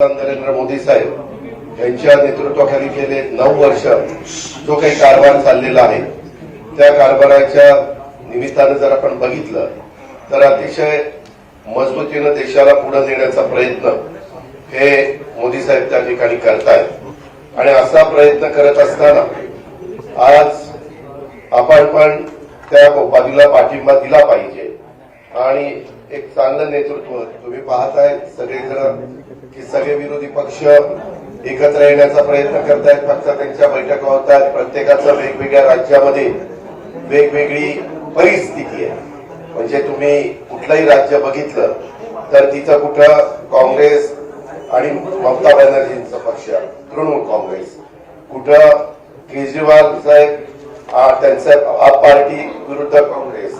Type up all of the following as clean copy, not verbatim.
नरेंद्र मोदी साहेब यांच्या नेतृत्वाखाली गेले 9 वर्ष जो काही कारभार चाललेला आहे त्या कारभाराच्या निमित्तानं जर आपण बघितलं तर अतिशय मजबूतीनं देशाला पुढे नेण्याचा प्रयत्न हे मोदी साहेब त्या ठिकाणी करतायत आणि असा प्रयत्न करत असताना आज आपण पण त्या बाजूला पाठिंबा दिला पाहिजे आणि एक चांगलं नेतृत्व तुम्ही पाहताय सगळेजण की सगळे विरोधी पक्ष एकत्र येण्याचा प्रयत्न करतायत. फक्त त्यांच्या बैठका होतात. प्रत्येकाचं वेगवेगळ्या राज्यामध्ये वेगवेगळी परिस्थिती आहे. म्हणजे तुम्ही कुठलंही राज्य बघितलं तर तिथं कुठं काँग्रेस आणि ममता बॅनर्जींचा पक्ष तृणमूल काँग्रेस, कुठं केजरीवाल साहेब त्यांचं आप पार्टी विरुद्ध काँग्रेस,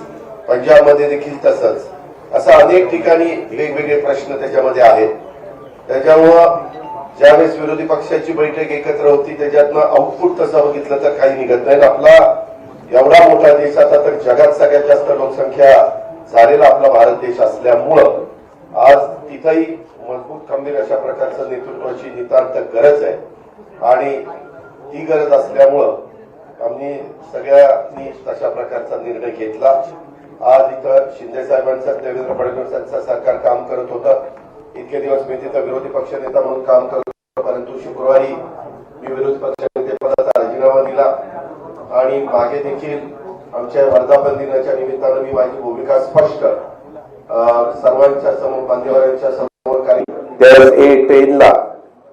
पंजाबमध्ये देखील तसंच. असं अनेक ठिकाणी वेगवेगळे प्रश्न त्याच्यामध्ये आहेत. त्याच्यामुळं ज्यावेळेस विरोधी पक्षाची बैठक एकत्र होती त्याच्यातनं आउटपुट तसं बघितलं तर काही निघत नाही. आपला एवढा मोठा देश आता तर जगात सगळ्यात जास्त लोकसंख्या झालेला आपला भारत देश असल्यामुळं आज तिथंही मजबूत खंबीर अशा प्रकारचं नेतृत्वाची नितांत गरज आहे आणि ती गरज असल्यामुळं आम्ही सगळ्यांनी तशा प्रकारचा निर्णय घेतला. आज इथं शिंदे साहेबांचं देवेंद्र फडणवीसांचं सरकार काम करत होतं. इतके दिवस मी तिथं विरोधी पक्षनेता म्हणून काम करत होतो, परंतु शुक्रवारी मी विरोधी पक्षनेतेपदाचा राजीनामा दिला आणि मागे देखील आमच्या वर्धापन दिनाच्या निमित्तानं मी माझी भूमिका स्पष्ट सर्वांच्या समोर मान्यवरांच्या समोर काही ट्रेनला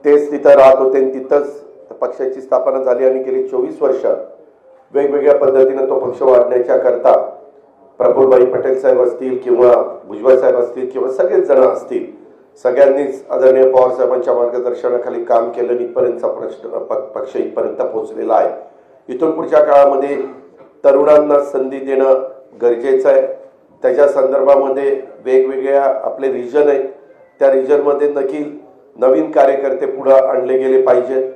तेच तिथं राहत होते आणि तिथंच पक्षाची स्थापना झाली आणि गेली 24 वर्ष वेगवेगळ्या पद्धतीनं तो पक्ष वाढण्याच्या करता प्रफुल्लभाई पटेल साहेब असतील किंवा भुजबळ साहेब असतील किंवा सगळेच जण असतील, सगळ्यांनीच आदरणीय पवार साहेबांच्या मार्गदर्शनाखाली काम केलं. इथपर्यंतचा पक्ष इथपर्यंत पोहोचलेला आहे. इथून पुढच्या काळामध्ये तरुणांना संधी देणं गरजेचं आहे. त्याच्या संदर्भामध्ये वेगवेगळ्या आपले रिजन आहेत, त्या रिजनमध्ये देखील नवीन कार्यकर्ते पुढे आणले गेले पाहिजेत.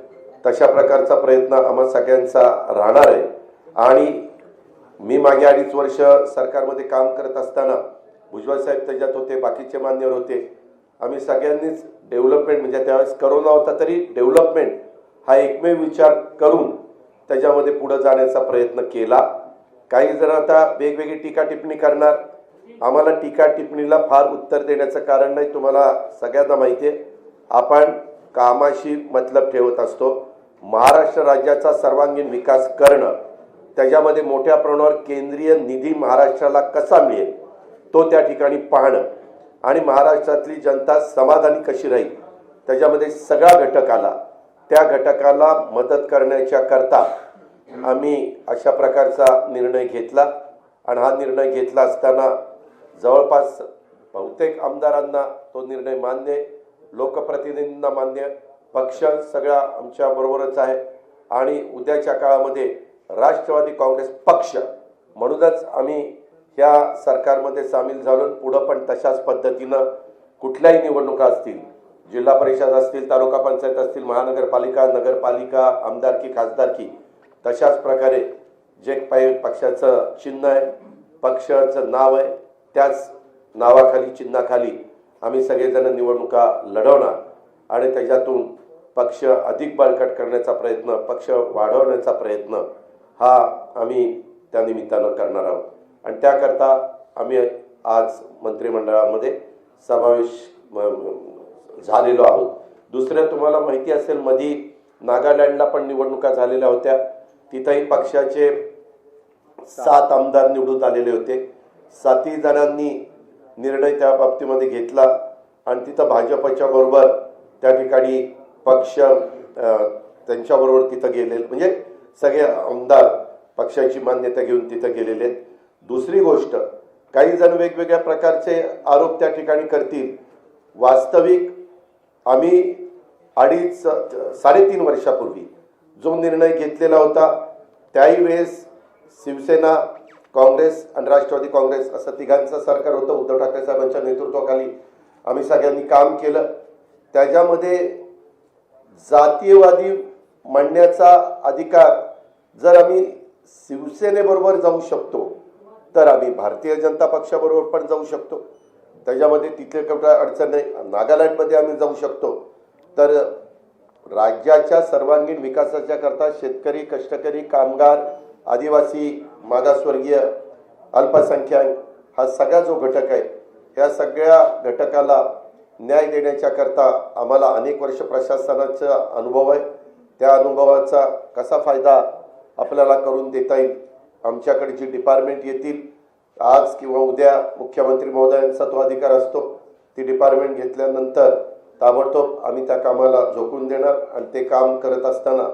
तशा प्रकारचा प्रयत्न आम्हा सगळ्यांचा राहणार आहे. आणि मी मागे 2.5 वर्ष सरकारमध्ये काम करत असताना भुजबळ साहेब त्याच्यात होते, बाकीचे मान्यवर होते. आम्ही सगळ्यांनीच डेव्हलपमेंट म्हणजे त्यावेळेस करोना होता तरी डेव्हलपमेंट हा एकमेव विचार करून त्याच्यामध्ये पुढे जाण्याचा प्रयत्न केला. काही जण आता वेगवेगळी टीका टिप्पणी करणार. आम्हाला टीका टिप्पणीला फार उत्तर देण्याचं कारण नाही. तुम्हाला सगळ्यांना माहिती आहे आपण कामाशी मतलब ठेवत असतो. महाराष्ट्र राज्याचा सर्वांगीण विकास करणं, त्याच्यामध्ये मोठ्या प्रमाणावर केंद्रीय निधी महाराष्ट्राला कसा मिळेल तो त्या ठिकाणी पाहणं आणि महाराष्ट्रातली जनता समाधानी कशी राहील त्याच्यामध्ये सगळा घटक आला. त्या घटकाला मदत करण्याच्या करता आम्ही अशा प्रकारचा निर्णय घेतला आणि हा निर्णय घेतला असताना जवळपास बहुतेक आमदारांना तो निर्णय मान्य आहे, लोकप्रतिनिधींना मान्य, पक्ष सगळा आमच्या बरोबरच आहे आणि उद्याच्या काळामध्ये राष्ट्रवादी काँग्रेस पक्ष म्हणूनच आम्ही ह्या सरकारमध्ये सामील झालो. पुढं पण तशाच पद्धतीनं कुठल्याही निवडणुका असतील, जिल्हा परिषद असतील, तालुका पंचायत असतील, महानगरपालिका, नगरपालिका, आमदारकी, खासदारकी, तशाच प्रकारे जे काही पक्षाचं चिन्ह आहे, पक्षाचं नाव आहे, त्याच नावाखाली चिन्हाखाली आम्ही सगळेजण निवडणुका लढवणार आणि त्याच्यातून पक्ष अधिक बळकट करण्याचा प्रयत्न, पक्ष वाढवण्याचा प्रयत्न हा आम्ही त्या निमित्तानं करणार आहोत. आणि त्याकरता आम्ही आज मंत्रिमंडळामध्ये समावेश झालेलो आहोत. दुसरं तुम्हाला माहिती असेल मधी नागालँडला पण निवडणुका झालेल्या होत्या. तिथंही पक्षाचे 7 आमदार निवडून आलेले होते. 7 जणांनी निर्णय त्या बाबतीमध्ये घेतला आणि तिथं भाजपच्या बरोबर त्या ठिकाणी पक्ष त्यांच्याबरोबर तिथं गेले, म्हणजे सगळे आमदार पक्षाची मान्यता घेऊन तिथं गेलेले आहेत. दुसरी गोष्ट, काही जण वेगवेगळ्या प्रकारचे आरोप त्या ठिकाणी करतील. वास्तविक आम्ही 3.5 वर्षापूर्वी जो निर्णय घेतलेला होता त्याही वेळेस शिवसेना, काँग्रेस आणि राष्ट्रवादी काँग्रेस असं तिघांचं सरकार होतं. उद्धव ठाकरे साहेबांच्या नेतृत्वाखाली आम्ही सगळ्यांनी काम केलं. त्याच्यामध्ये जातीयवादी म्हणण्याचा अधिकार जर आम्ही शिवसेनेबरोबर जाऊ शकतो तर आम्ही भारतीय जनता पक्षाबरोबर पण जाऊ शकतो. त्याच्यामध्ये तिथे कुठं अडचण नाही. नागालँडमध्ये आम्ही जाऊ शकतो. तर राज्याच्या सर्वांगीण विकासाच्या करता शेतकरी, कष्टकरी, कामगार, आदिवासी, मागासवर्गीय, अल्पसंख्याक हा सगळा जो घटक आहे, ह्या सगळ्या घटकाला न्याय देण्याच्या करता आम्हाला अनेक वर्ष प्रशासनाचा अनुभव आहे. त्या अनुभवाचा कसा फायदा आपल्याला करून देता येईल, आमच्याकडे जी डिपार्टमेंट येतील आज किंवा उद्या मुख्यमंत्री महोदयांचा तो अधिकार असतो, ती डिपार्टमेंट घेतल्यानंतर ताबडतोब आम्ही त्या कामाला झोकून देणार आणि ते काम करत असताना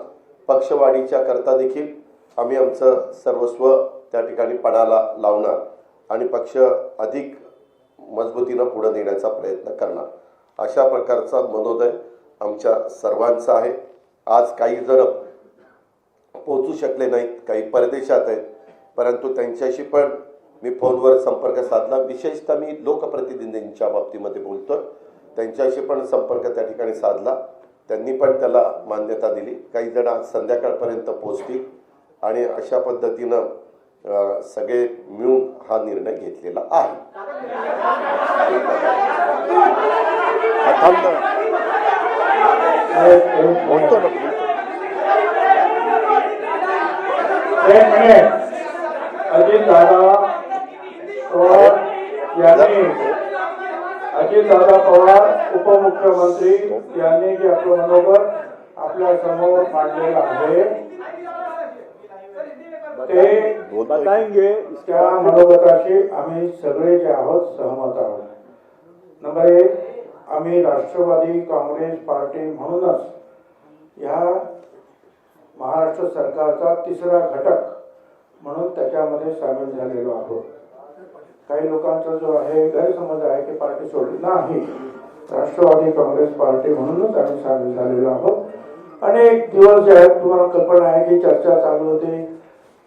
पक्षवाढीच्या करता देखील आम्ही आमचं सर्वस्व त्या ठिकाणी पणाला लावणार आणि पक्ष अधिक मजबूतीनं पुढे नेण्याचा प्रयत्न करणार. अशा प्रकारचा मनोदय आमच्या सर्वांचा आहे. आज काही जण पोहोचू शकले नाहीत, काही परदेशात आहेत, परंतु त्यांच्याशी पण मी फोनवर संपर्क साधला. विशेषतः मी लोकप्रतिनिधींच्या बाबतीमध्ये बोलतोय, त्यांच्याशी पण संपर्क त्या ठिकाणी साधला. त्यांनी पण त्याला मान्यता दिली. काही जण आज संध्याकाळपर्यंत पोहोचतील आणि अशा पद्धतीनं सगळे मिळून हा निर्णय घेतलेला आहे. अजितदादा पवार उपमुख्यमंत्री यांनी जे आपलं मनोगत आपल्या समोर मांडलेलं आहे ते बताएंगे. त्या मनोगताशी आम्ही सगळे जे आहोत सहमत आहोत. नंबर 1, आम्ही राष्ट्रवादी काँग्रेस पार्टी म्हणूनच ह्या महाराष्ट्र सरकारचा तिसरा घटक म्हणून त्याच्यामध्ये सामील झालेलो आहोत. काही लोकांचा जो आहे गैरसमज आहे की पार्टी सोडली नाही, राष्ट्रवादी काँग्रेस पार्टी म्हणूनच आम्ही सामील झालेलो आहोत. अनेक दिवस जे आहेत तुम्हाला कल्पना आहे की चर्चा चालू होती,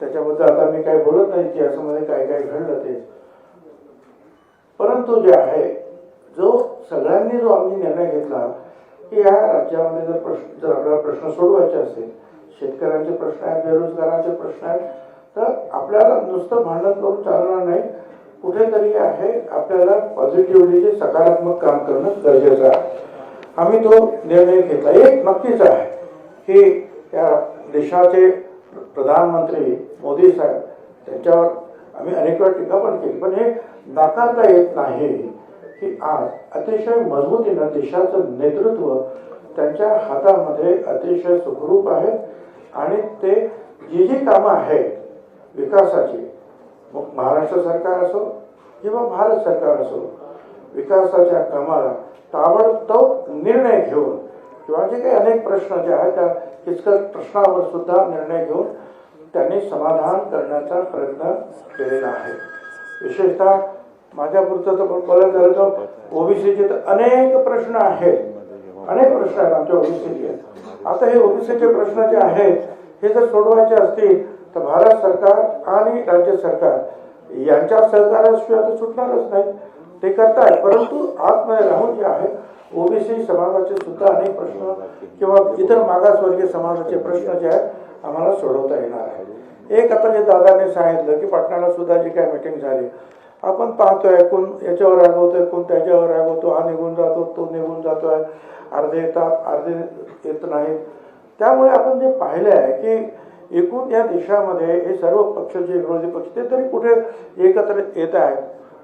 त्याच्याबद्दल आता मी काही बोलत नाही की याच्यामध्ये काय काय घडलं ते. परंतु जे आहे जो सगळ्यांनी जो आम्ही निर्णय घेतला की या राज्यामध्ये जर आपल्याला प्रश्न सोडवायचे असेल, शेतकऱ्यांचे प्रश्न आहेत, बेरोजगारांचे प्रश्न आहेत, तर आपल्याला नुसतं भांडण करून चालणार नाही. कुठेतरी आहे आपल्याला पॉझिटिव्हली सकारात्मक काम करणं गरजेचं आहे. आम्ही तो निर्णय घेतला. एक नक्कीच आहे की या देशाचे प्रधानमंत्री मोदी साहेब त्यांच्यावर आम्ही अनेक वेळा टीका पण केली, पण हे नाकारता येत नाही की आज अतिशय मजबूतीनं देशाचं नेतृत्व त्यांच्या हातामध्ये अतिशय सुखरूप आहे आणि ते जी कामं आहेत विकासाची, मग महाराष्ट्र सरकार असो किंवा भारत सरकार असो, विकासाच्या कामाला ताबडतोब निर्णय घेऊन किंवा जे काही अनेक प्रश्न जे आहेत त्या किचकट प्रश्नावर सुद्धा निर्णय घेऊन त्यांनी समाधान करण्याचा प्रयत्न केलेला आहे. विशेषतः माझ्यापुरतं तर बोलायचं झालं तर ओबीसीचे तर अनेक प्रश्न आहेत, अनेक प्रश्न आहेत आमच्या ओबीसीचे. आता हे ओबीसीचे प्रश्न जे आहेत हे जर सोडवायचे असतील तर भारत सरकार आणि राज्य सरकार यांच्या सहकार्याशिवाय तर सुटणारच नाही. ते करतायत, परंतु आतमध्ये राहून जे आहे ओबीसी समाजाचे सुद्धा अनेक प्रश्न किंवा इतर मागासवर्गीय समाजाचे प्रश्न जे आहेत आम्हाला सोडवता येणार आहे. एक आता जे दादाने सांगितलं की पाटणाला सुद्धा जी काय मीटिंग झाली, आपण पाहतोय कोण याच्यावर रागवतोय, कोण त्याच्यावर रागवतो, हा निघून जातो, तो निघून जातोय, अर्धे येतात अर्धे येत नाहीत. त्यामुळे आपण जे पाहिलं आहे की एकूण या देशामध्ये हे सर्व पक्ष जे विरोधी पक्ष ते तरी कुठे एकत्र येत आहेत.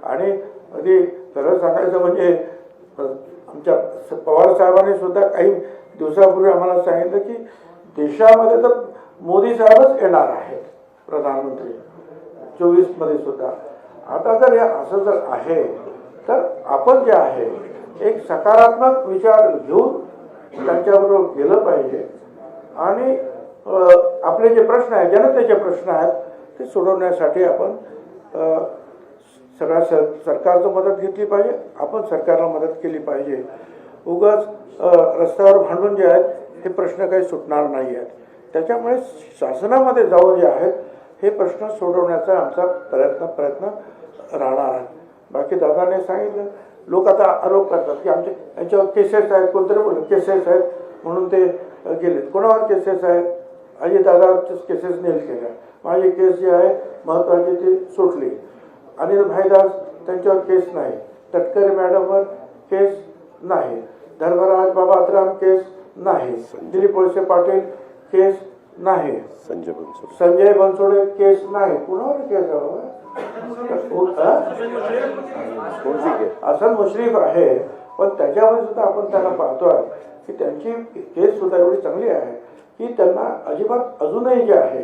आणि अगदी खरं सांगायचं म्हणजे आमच्या पवार साहेबांनी सुद्धा काही दिवसापूर्वी आम्हाला सांगितलं की देशामध्ये तर मोदी साहेबच येणार आहेत प्रधानमंत्री 24 मध्ये सुद्धा. आता जर असं जर आहे तर आपण जे आहे एक सकारात्मक विचार घेऊन त्यांच्याबरोबर गेलं पाहिजे आणि आपले जे प्रश्न आहेत, जनतेचे प्रश्न आहेत ते सोडवण्यासाठी आपण सगळ्या सरकारचं मदत घेतली पाहिजे, आपण सरकारला मदत केली पाहिजे. उगाच रस्त्यावर भांडून जे आहेत हे प्रश्न काही सुटणार नाही आहेत. त्याच्यामुळे शासनामध्ये जाऊन जे आहेत हे प्रश्न सोडवण्याचा आमचा प्रयत्न राहणार आहे. बाकी दादाने सांगितलं, लोक आता आरोप करतात की आमचे यांच्यावर केसेस आहेत, कोणतरी बोललं केसेस आहेत म्हणून ते गेले. कोणावर केसेस आहेत? अजितदादावर केसेस नेल केल्या. माझी केस जी आहे महत्त्वाची ती सुटली. अनिल भाईदास त्यांच्यावर केस नाही, तटकरे मॅडमवर केस नाही. धर्मराज बाबाराम केस नाही, दिलीप वळसे पाटील केस नाही, संजय बनसोडे केस नाही, कुणावर केस हसन मुश्रीफ आहे, पण त्याच्यावर सुद्धा आपण त्यांना पाहतोय की त्यांची केस सुद्धा एवढी चांगली आहे की त्यांना अजिबात अजूनही जे आहे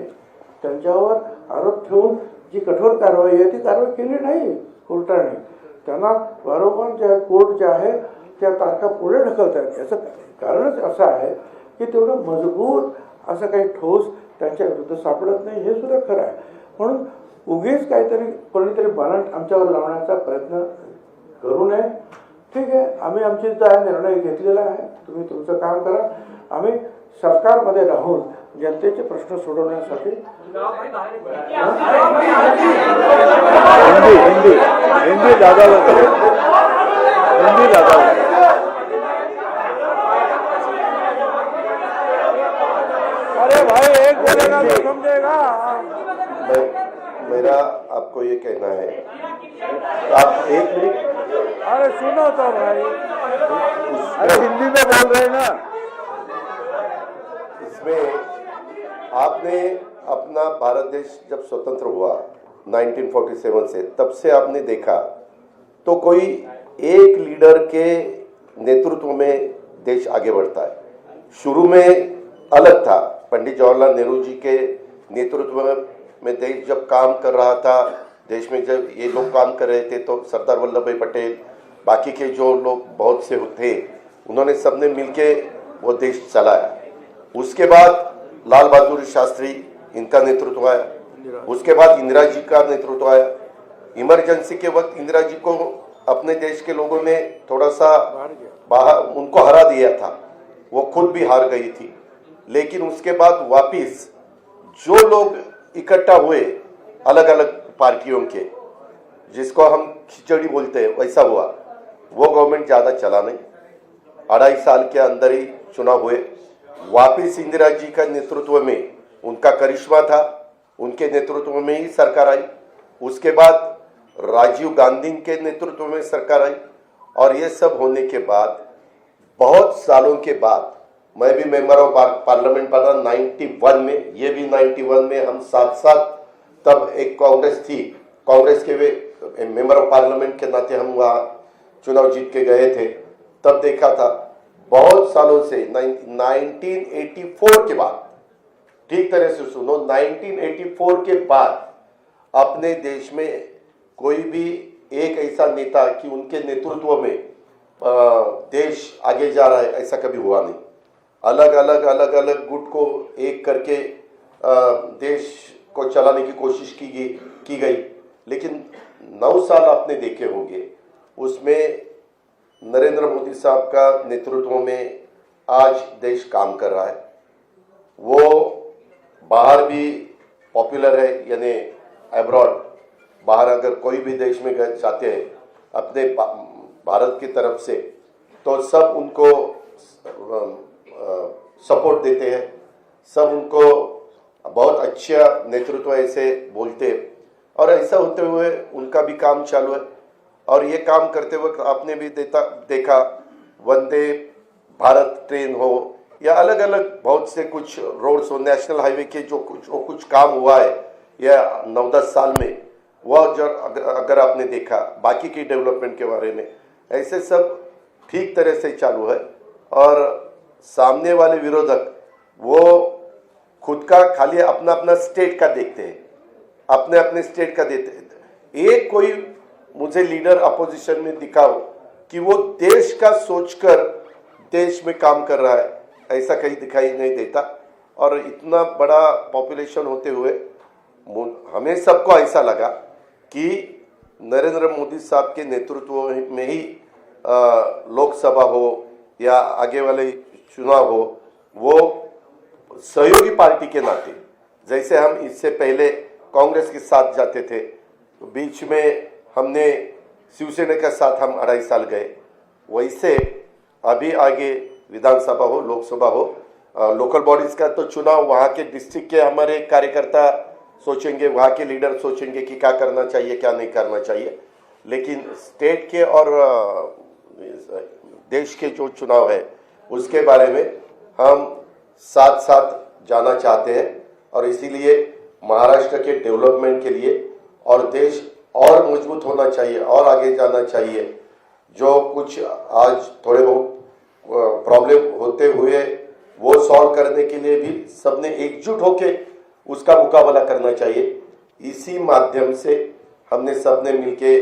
त्यांच्यावर आरोप ठेवून जी कठोर कारवाई आहे ती कारवाई केली नाही कोर्टाने. त्यांना वारंवार ज्या कोर्ट जे आहे त्या तारखा पुढे ढकलत आहेत. याचं कारणच असं आहे की तेवढं मजबूत असं काही ठोस त्यांच्या विरुद्ध सापडत नाही, हे सुद्धा खरं आहे. म्हणून उगीच काहीतरी कोणीतरी बालंट आमच्यावर लावण्याचा प्रयत्न करू नये. ठीक आहे, आम्ही आमची निर्णय घेतलेला आहे, तुम्ही तुमचं काम करा. आम्ही सरकारमध्ये राहून जनतेचे प्रश्न सोडवण्यासाठी हिंदी दादा अरे भाई एक बोलेगा तो समझेगा. मेरा आपको ये कहना है, आप एक मिनट, अरे सुनो तो भाई, अरे हिंदी में बोल रहे हैं ना. इसमें आपने अपना भारत देश जब स्वतंत्र हुआ 1947 से, तब से आपने देखा तो कोई एक लीडर के नेतृत्व में देश आगे बढ़ता है. शुरू में अलग था, पंडित जवाहरलाल नेहरू जी के नेतृत्व में देश जब काम कर रहा था, देश में जब ये लोग काम कर रहे थे तो सरदार वल्लभ भाई पटेल, बाकी के जो लोग बहुत से थे, उन्होंने सबने मिलके वो देश चलाया. उसके बाद लाल बहादुर शास्त्री, इनका नेतृत्व आया. उसके बाद इंदिरा जी का नेतृत्व आया. इमरजेंसी के वक्त इंदिरा जी को अपने देश के लोगों ने थोड़ा सा बाहर उनको हरा दिया था, वो खुद भी हार गई थी. लेकिन उसके बाद वापिस जो लोग इकट्ठा हुए अलग अलग पार्टियों के, जिसको हम खिचड़ी बोलते हैं, वैसा हुआ. वो गवर्नमेंट ज्यादा चला नहीं, 2.5 साल के अंदर ही चुनाव हुए. वापिस इंदिरा जी का नेतृत्व में उनका करिश्मा था, उनके नेतृत्व में ही सरकार आई. उसके बाद राजीव गांधी के नेतृत्व में सरकार आई. और ये सब होने के बाद बहुत सालों के बाद मैं भी मेंबर ऑफ पार्लियामेंट बना 91 में, ये भी 91 में, हम साथ साथ, तब एक कांग्रेस थी, कांग्रेस के वे मेंबर ऑफ पार्लियामेंट के नाते हम वहाँ चुनाव जीत के गए थे. तब देखा था बहुत सालों से 1984 के बाद, ठीक तरह से सुनो, 1984 के बाद अपने देश में कोई भी एक ऐसा नेता कि उनके नेतृत्व में देश आगे जा रहा है, ऐसा कभी हुआ नहीं. अलग अलग गुट को एक करके देश को चलाने की कोशिश की गई. लेकिन 9 साल आपने देखे होंगे, उसमें नरेंद्र मोदी साहब का नेतृत्व में आज देश काम कर रहा है. वो बाहर भी पॉपुलर है, यानी अब्रॉड, बाहर अगर कोई भी देश में जाते हैं अपने भारत की तरफ से, तो सब उनको सपोर्ट देते हैं, सब उनको बहुत अच्छा नेतृत्व ऐसे बोलते हैं. और ऐसा होते हुए उनका भी काम चालू है. और ये काम करते वक्त आपने भी देखा वंदे भारत ट्रेन हो या अलग अलग बहुत से कुछ रोड्स हो, नेशनल हाईवे के जो कुछ काम हुआ है या 9-10 साल में, वह जो अगर आपने देखा बाकी की डेवलपमेंट के बारे में, ऐसे सब ठीक तरह से चालू है. और सामने वाले विरोधक वो खुद का खाली अपना अपना स्टेट का देखते हैं, अपने अपने स्टेट का देते हैं. एक कोई मुझे लीडर अपोजिशन में दिखाओ कि वो देश का सोचकर देश में काम कर रहा है, ऐसा कहीं दिखाई नहीं देता. और इतना बड़ा पॉपुलेशन होते हुए हमें सबको ऐसा लगा कि नरेंद्र मोदी साहब के नेतृत्व में ही लोकसभा हो या आगे वाले चुनाव हो, वो सहयोगी पार्टी के नाते, जैसे हम इससे पहले कांग्रेस के साथ जाते थे, बीच में हमने शिवसेना के साथ हम 2.5 साल गए, वैसे अभी आगे विधानसभा हो, लोकसभा हो, लोकल बॉडीज का तो चुनाव वहाँ के डिस्ट्रिक्ट के हमारे कार्यकर्ता सोचेंगे, वहाँ के लीडर सोचेंगे कि क्या करना चाहिए क्या नहीं करना चाहिए. लेकिन स्टेट के और देश के जो चुनाव है उसके बारे में हम साथ साथ जाना चाहते हैं और इसीलिए महाराष्ट्र के डेवलपमेंट के लिए और देश और मजबूत होना चाहिए और आगे जाना चाहिए। जो कुछ आज थोड़े बहुत प्रॉब्लम होते हुए वो सॉल्व करने के लिए भी सबने एकजुट होके उसका मुकाबला करना चाहिए। इसी माध्यम से हमने सबने मिलके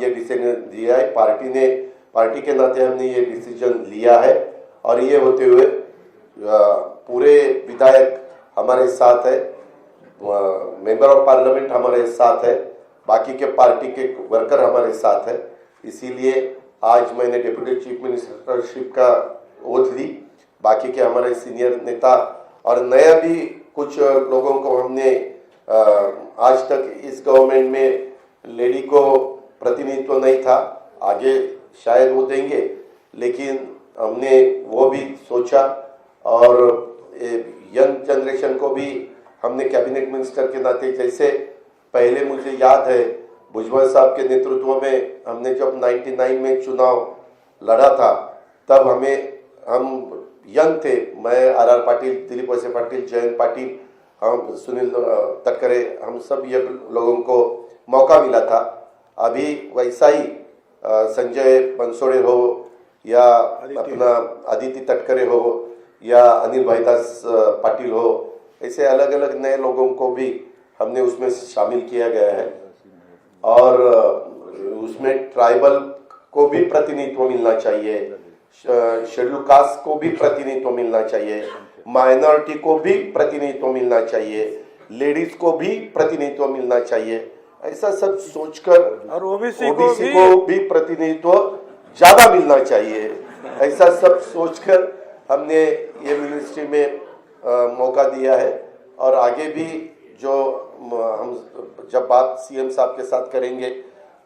ये डिसीजन लिया है, पार्टी के नाते हमने ये डिसीजन लिया है और ये होते हुए पूरे विधायक हमारे साथ है, मेंबर ऑफ पार्लियामेंट हमारे साथ है, बाकी के पार्टी के वर्कर हमारे साथ है। इसीलिए आज मैंने डिप्यूटी चीफ मिनिस्टरशिप का ओथ ली। बाकी के हमारे सीनियर नेता और नया भी कुछ लोगों को हमने आज तक इस गवर्नमेंट में लेडी को प्रतिनिधित्व नहीं था, आगे शायद वो देंगे, लेकिन हमने वो भी सोचा और यंग जनरेशन को भी हमने कैबिनेट मिनिस्टर के नाते, जैसे पहले मुझे याद है भुजबल साहब के नेतृत्व में हमने जब 99 में चुनाव लड़ा था तब हम यंग थे, मैं आर पाटिल, दिलीप वळसे पाटिल, जयंत पाटिल, हम सुनील तटकरे, हम सब ये लोगों को मौका मिला था। अभी वैसा ही संजय बनसोड़े हो या अपना आदित्य तटकरे हो या अनिल भाईदास पाटिल हो, ऐसे अलग अलग नए लोगों को भी हमने उसमें शामिल किया गया है और उसमें ट्राइबल को भी प्रतिनिधित्व मिलना चाहिए, शेड्यूल कास्ट को भी प्रतिनिधित्व मिलना चाहिए, माइनॉरिटी को भी प्रतिनिधित्व मिलना चाहिए, लेडीज को भी प्रतिनिधित्व मिलना चाहिए। ऐसा सब सोचकर और ओबीसी को भी प्रतिनिधित्व ज्यादा मिलना चाहिए, ऐसा सब सोचकर हमने ये मिनिस्ट्री में मौका दिया है और आगे भी जो हम जब बात सीएम साहब के साथ करेंगे,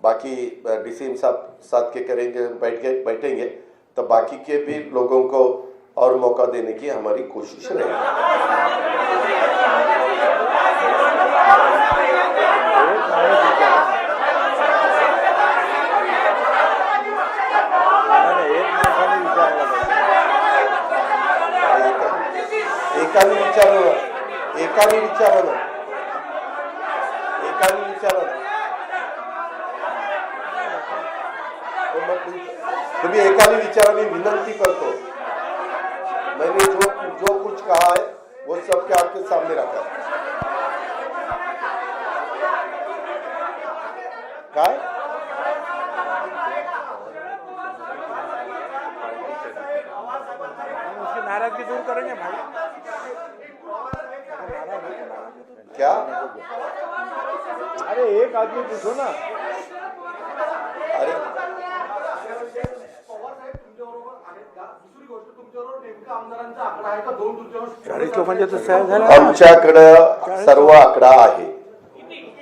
बाकी डीसीएम साहब साथ के करेंगे, बैठेंगे तो बाकी के भी लोगों को और मौका देने की हमारी कोशिश रहेगी। एकाने विचारा ना तुम्ही एकाने विचारा, मी विनंती करतो, मैंने जो कुछ कहा है वो सबके आपके सामने रखा है। काय उसकी नाराजगी दूर करेंगे भाई। क्या? अरे एक आदमी पूछो ना। अरे आमच्याकडं सर्व आकडा आहे।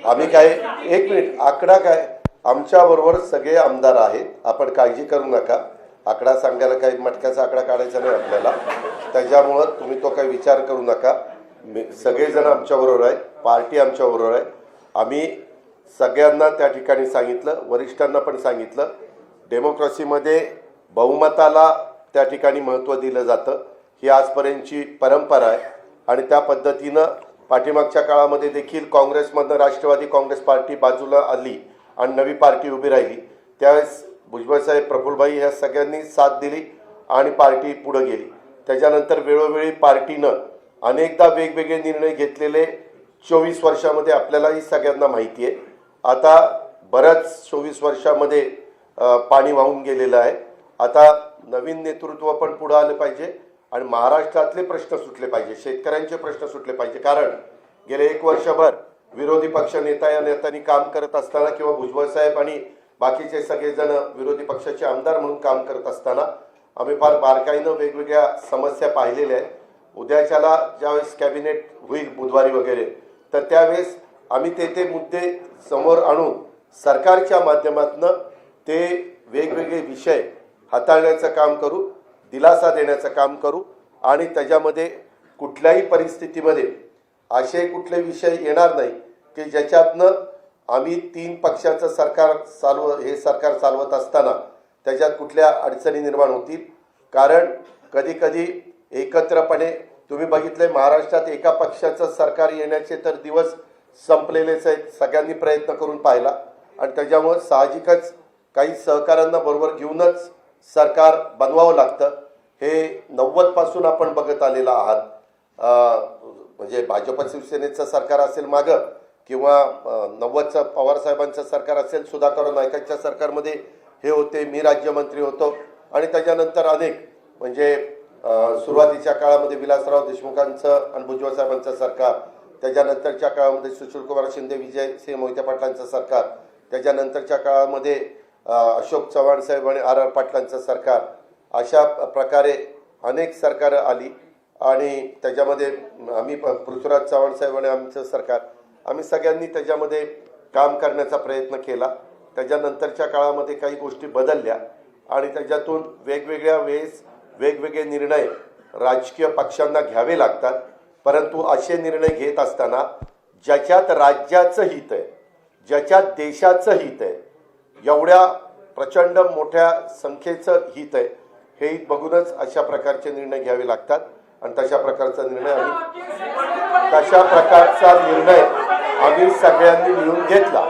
आम्ही काय, एक मिनिट, आकडा काय, आमच्या बरोबर सगळे आमदार आहेत, आपण काळजी करू नका। आकडा सांगायला काही मटक्याचा आकडा काढायचा नाही आपल्याला, त्याच्यामुळं तुम्ही तो काही विचार करू नका। सगळेजण आमच्या बरोबर आहे, पार्टी आमच्या बरोबर आहे। आम्ही सगळ्यांना त्या ठिकाणी सांगितलं, वरिष्ठांना पण सांगितलं, डेमोक्रेसीमध्ये बहुमताला त्या ठिकाणी महत्त्व दिलं जातं, ही आजपर्यंतची परंपरा आहे आणि त्या पद्धतीनं पाठीमागच्या काळामध्ये देखील काँग्रेसमधनं राष्ट्रवादी काँग्रेस पार्टी बाजूला आली आणि नवी पार्टी उभी राहिली, त्यावेळेस भुजबळसाहेब, प्रफुल्लभाई ह्या सगळ्यांनी साथ दिली आणि पार्टी पुढे गेली। त्याच्यानंतर वेळोवेळी पार्टीनं अनेकदा वेगवेगळे निर्णय घेतलेले 24 वर्षामध्ये आपल्यालाही सगळ्यांना माहिती आहे। आता बऱ्याच 24 वर्षामध्ये पाणी वाहून गेलेलं आहे। आता नवीन नेतृत्व पण पुढे आले पाहिजे आणि महाराष्ट्रातले प्रश्न सुटले पाहिजे, शेतकऱ्यांचे प्रश्न सुटले पाहिजे। कारण गेले 1 वर्षभर विरोधी पक्ष नेता या नेत्यांनी काम करत असताना किंवा भुजबळ साहेब आणि बाकीचे सगळेजण विरोधी पक्षाचे आमदार म्हणून काम करत असताना आम्ही फार बारकाईनं वेगवेगळ्या समस्या पाहिलेल्या आहेत। उद्याच्याला ज्यावेळेस कॅबिनेट होईल बुधवारी वगैरे, तर त्यावेळेस आम्ही ते मुद्दे समोर आणून सरकारच्या माध्यमातून ते वेगवेगळे विषय हाताळण्याचं काम करू, दिलासा देण्याचं काम करू आणि त्याच्यामध्ये कुठल्याही परिस्थितीमध्ये असे कुठले विषय येणार नाही की ज्याच्यातनं आम्ही 3 पक्षाचं सरकार सरकार चालवत असताना त्याच्यात कुठल्या अडचणी निर्माण होतील. कारण कधी कधी एकत्रपणे तुम्ही बघितले महाराष्ट्रात एका पक्षाचं सरकार येण्याचे तर दिवस संपलेलेच आहेत, सगळ्यांनी प्रयत्न करून पाहिला आणि त्याच्यामुळे साहजिकच काही सहकाऱ्यांना बरोबर घेऊनच सरकार बनवावं लागतं. हे 90 पासून आपण बघत आलेला आहात. म्हणजे भाजप शिवसेनेचं सरकार असेल मागं किंवा 90चं पवार साहेबांचं सरकार असेल, सुधाकर नायकांच्या सरकारमध्ये हे होते, मी राज्यमंत्री होतो आणि त्याच्यानंतर अनेक म्हणजे सुरुवातीच्या काळामध्ये विलासराव देशमुखांचं आणि भुजबळ साहेबांचं सरकार, त्याच्यानंतरच्या काळामध्ये सुशीलकुमार शिंदे, विजयसिंह मोहिते पाटलांचं सरकार, त्याच्यानंतरच्या काळामध्ये अशोक चव्हाण साहेब आणि आर आर पाटलांचं सरकार, अशा प्रकारे अनेक सरकारं आली आणि त्याच्यामध्ये आम्ही पृथ्वीराज चव्हाण साहेब आणि आमचं सरकार, आम्ही सगळ्यांनी त्याच्यामध्ये काम करण्याचा प्रयत्न केला. त्याच्यानंतरच्या काळामध्ये काही गोष्टी बदलल्या आणि त्याच्यातून वेगवेगळ्या वेळेस वेगवेगळे निर्णय राजकीय पक्षांना घ्यावे लागतात. परंतु असे निर्णय घेत असताना ज्याच्यात राज्याचं हित आहे, ज्याच्यात देशाचं हित आहे, एवढ्या प्रचंड मोठ्या संख्येचं हित आहे, हे हित बघूनच अशा प्रकारचे निर्णय घ्यावे लागतात आणि तशा प्रकारचा निर्णय आम्ही सगळ्यांनी मिळून घेतला.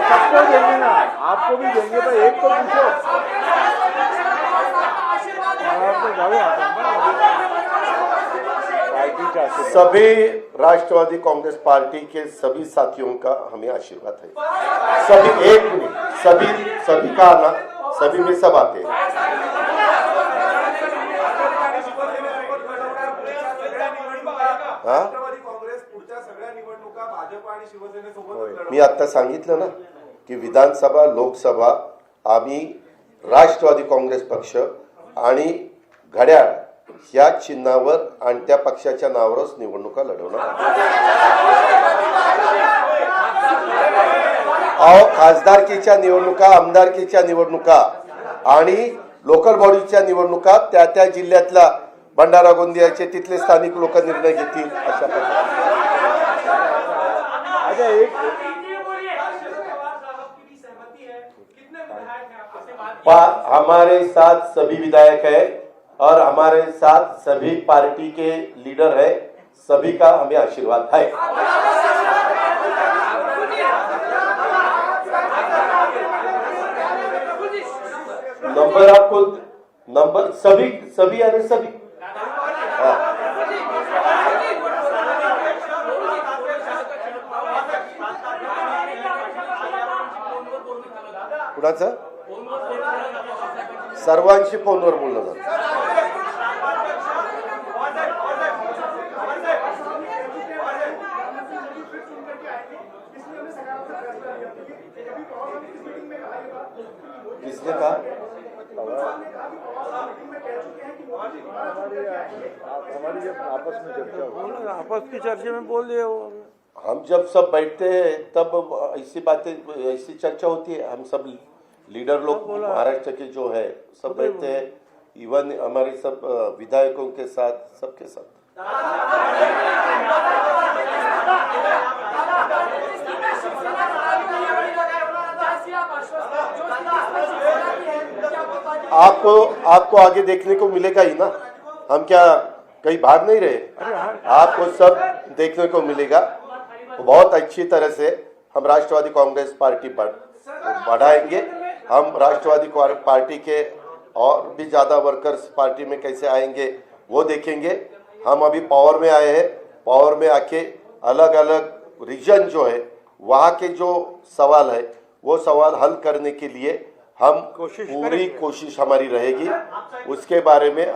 सबको देंगे ना, आपको भी देंगे, तो एक तो पूछो. सभी राष्ट्रवादी कांग्रेस पार्टी के सभी साथियों का हमें आशीर्वाद है. सभी एक मिनट, सभी का आना, सभी में सब आते हैं. मी आता सांगितलं ना की विधानसभा लोकसभा आम्ही राष्ट्रवादी काँग्रेस पक्ष आणि घड्याळ या चिन्हावर आणि त्या पक्षाच्या नावावरच निवडणुका लढवणार. खासदारकीच्या निवडणुका, आमदारकीच्या निवडणुका आणि लोकल बॉडीच्या निवडणुका त्या त्या जिल्ह्यातला भंडारा गोंदियाचे तिथले स्थानिक लोक निर्णय घेतील. अशा प्रकारे हमारे साथ सभी विधायक है और हमारे साथ सभी पार्टी के लीडर है, सभी का हमें आशीर्वाद है. नंबर आपको नंबर सभी यानी सभी कुणाचं सर्वांशी फोनवर बोलणं झालं. किसने कहा? हमारी जब आपस में चर्चा हो, आपस की चर्चा में बोल दिए वो. हम जब सब बैठते हैं तब ऐसी बातें, ऐसी चर्चा होती है. हम सब लीडर लोग महाराष्ट्र के जो है सब बैठते हैं, इवन हमारे सब विधायकों के साथ, सबके साथ. आपको आगे देखने को मिलेगा ही ना. हम क्या कहीं भाग नहीं रहे, आपको सब देखने को मिलेगा. बहुत अच्छी तरह से हम राष्ट्रवादी कांग्रेस पार्टी बढ़ाएंगे. हम राष्ट्रवादी पार्टी के और भी ज्यादा वर्कर्स पार्टी में कैसे आएंगे वो देखेंगे. हम अभी पावर में आए हैं, पावर में आके अलग अलग रीजन जो है वहाँ के जो सवाल है वो सवाल हल करने के लिए हम पूरी कोशिश हमारी रहेगी. उसके बारे में हम